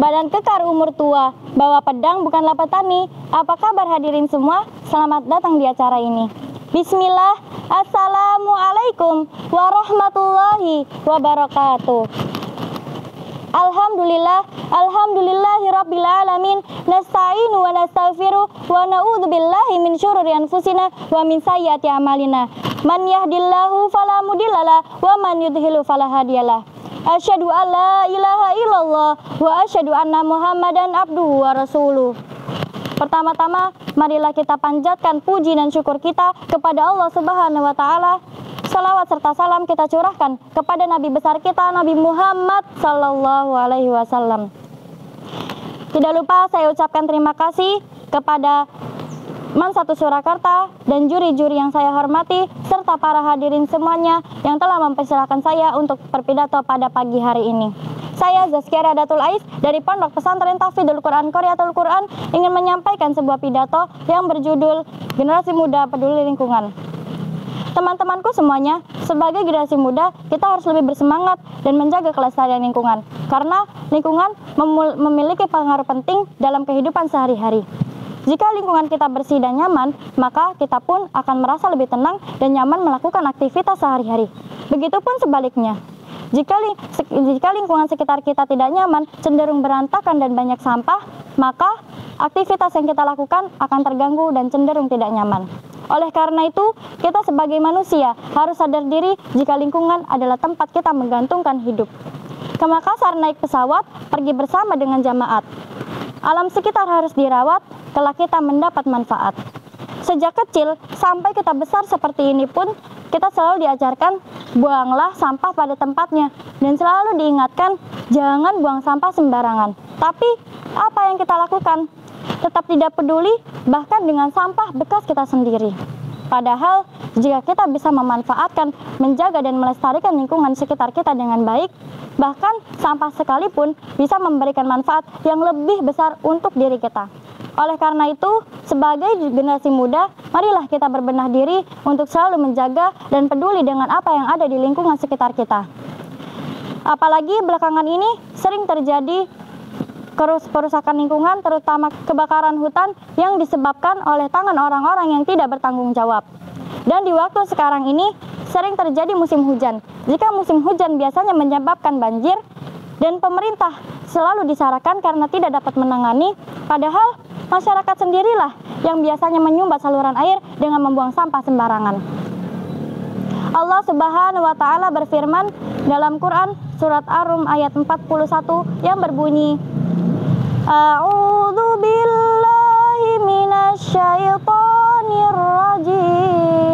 Badan kekar umur tua, bawa pedang bukanlah petani. Apa kabar hadirin semua? Selamat datang di acara ini. Bismillah, Assalamualaikum warahmatullahi wabarakatuh. Alhamdulillahirabbil alamin, nasta'inu wa nastaghfiru wa na'udzu billahi min syururi anfusina wa min sayyiati a'malina. Man yahdihillahu fala mudhillalah wa man yudhlil fala hadiyalah. Asyhadu an la ilaha illallah wa asyhadu anna Muhammadan abduhu wa rasuluh. Pertama-tama, marilah kita panjatkan puji dan syukur kita kepada Allah Subhanahu wa taala. Salawat serta salam kita curahkan kepada Nabi besar kita, Nabi Muhammad sallallahu alaihi wasallam. Tidak lupa saya ucapkan terima kasih kepada Man 1 Surakarta dan juri-juri yang saya hormati serta para hadirin semuanya yang telah mempersilahkan saya untuk berpidato pada pagi hari ini. Saya Zaskia Radatul Ais dari Pondok Pesantren Tahfidzul Quran Qaryatul Quran ingin menyampaikan sebuah pidato yang berjudul Generasi Muda Peduli Lingkungan. Teman-temanku semuanya, sebagai generasi muda kita harus lebih bersemangat dan menjaga kelestarian lingkungan karena lingkungan memiliki pengaruh penting dalam kehidupan sehari-hari. Jika lingkungan kita bersih dan nyaman, maka kita pun akan merasa lebih tenang dan nyaman melakukan aktivitas sehari-hari. Begitupun sebaliknya. Jika lingkungan sekitar kita tidak nyaman, cenderung berantakan dan banyak sampah, maka aktivitas yang kita lakukan akan terganggu dan cenderung tidak nyaman. Oleh karena itu, kita sebagai manusia harus sadar diri jika lingkungan adalah tempat kita menggantungkan hidup. Ke Makassar naik pesawat, pergi bersama dengan jamaat. Alam sekitar harus dirawat, kelak kita mendapat manfaat. Sejak kecil sampai kita besar seperti ini pun, kita selalu diajarkan buanglah sampah pada tempatnya dan selalu diingatkan jangan buang sampah sembarangan. Tapi apa yang kita lakukan? Tetap tidak peduli bahkan dengan sampah bekas kita sendiri. Padahal jika kita bisa memanfaatkan, menjaga dan melestarikan lingkungan sekitar kita dengan baik, bahkan sampah sekalipun bisa memberikan manfaat yang lebih besar untuk diri kita. Oleh karena itu, sebagai generasi muda, marilah kita berbenah diri untuk selalu menjaga dan peduli dengan apa yang ada di lingkungan sekitar kita. Apalagi belakangan ini sering terjadi perusakan lingkungan, terutama kebakaran hutan yang disebabkan oleh tangan orang-orang yang tidak bertanggung jawab. Dan di waktu sekarang ini sering terjadi musim hujan. Jika musim hujan biasanya menyebabkan banjir dan pemerintah selalu disalahkan karena tidak dapat menangani, padahal masyarakat sendirilah yang biasanya menyumbat saluran air dengan membuang sampah sembarangan. Allah Subhanahu wa taala berfirman dalam Quran surat Ar-Rum ayat 41 yang berbunyi, A'udzu billahi minasyaitonir rajim.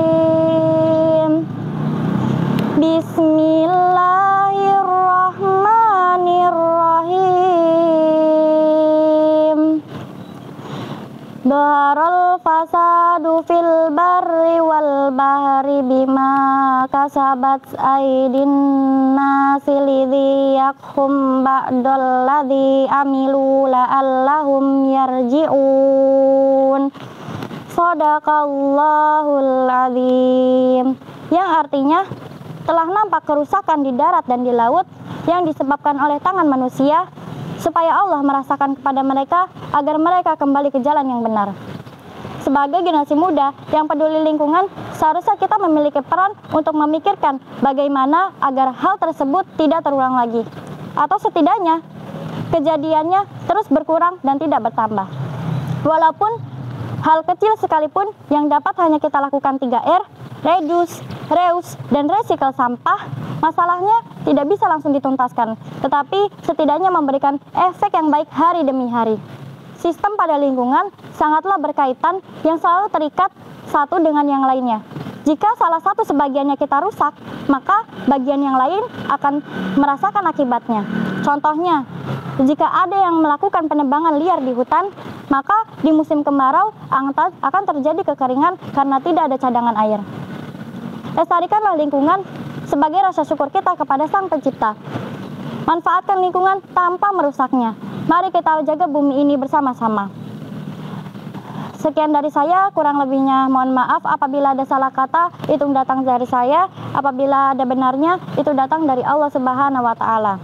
Bismillahirrahmanirrahim. Dhaharal fasadu fil barri wal bahri bima kasabat aydin nasi lidhiyakhum ba'dal ladzi amilu la'allahum yarji'un. Shadaqallahul azim. Yang artinya telah nampak kerusakan di darat dan di laut yang disebabkan oleh tangan manusia, supaya Allah merasakan kepada mereka agar mereka kembali ke jalan yang benar. Sebagai generasi muda yang peduli lingkungan, seharusnya kita memiliki peran untuk memikirkan bagaimana agar hal tersebut tidak terulang lagi, atau setidaknya kejadiannya terus berkurang dan tidak bertambah. Walaupun hal kecil sekalipun yang dapat hanya kita lakukan 3R, reduce, reuse, dan recycle sampah, masalahnya tidak bisa langsung dituntaskan, tetapi setidaknya memberikan efek yang baik hari demi hari. Sistem pada lingkungan sangatlah berkaitan yang selalu terikat satu dengan yang lainnya. Jika salah satu sebagiannya kita rusak, maka bagian yang lain akan merasakan akibatnya. Contohnya, jika ada yang melakukan penebangan liar di hutan, maka di musim kemarau akan terjadi kekeringan karena tidak ada cadangan air. Lestarikanlah lingkungan sebagai rasa syukur kita kepada Sang Pencipta. Manfaatkan lingkungan tanpa merusaknya. Mari kita jaga bumi ini bersama-sama. Sekian dari saya, kurang lebihnya mohon maaf apabila ada salah kata, itu datang dari saya. Apabila ada benarnya, itu datang dari Allah Subhanahu wa taala.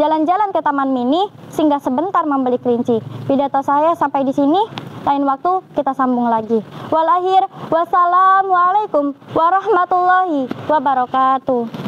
jalan-jalan ke Taman Mini, singgah sebentar membeli kelinci. Pidato saya sampai di sini. Lain waktu kita sambung lagi. Wal akhir, wassalamualaikum warahmatullahi wabarakatuh.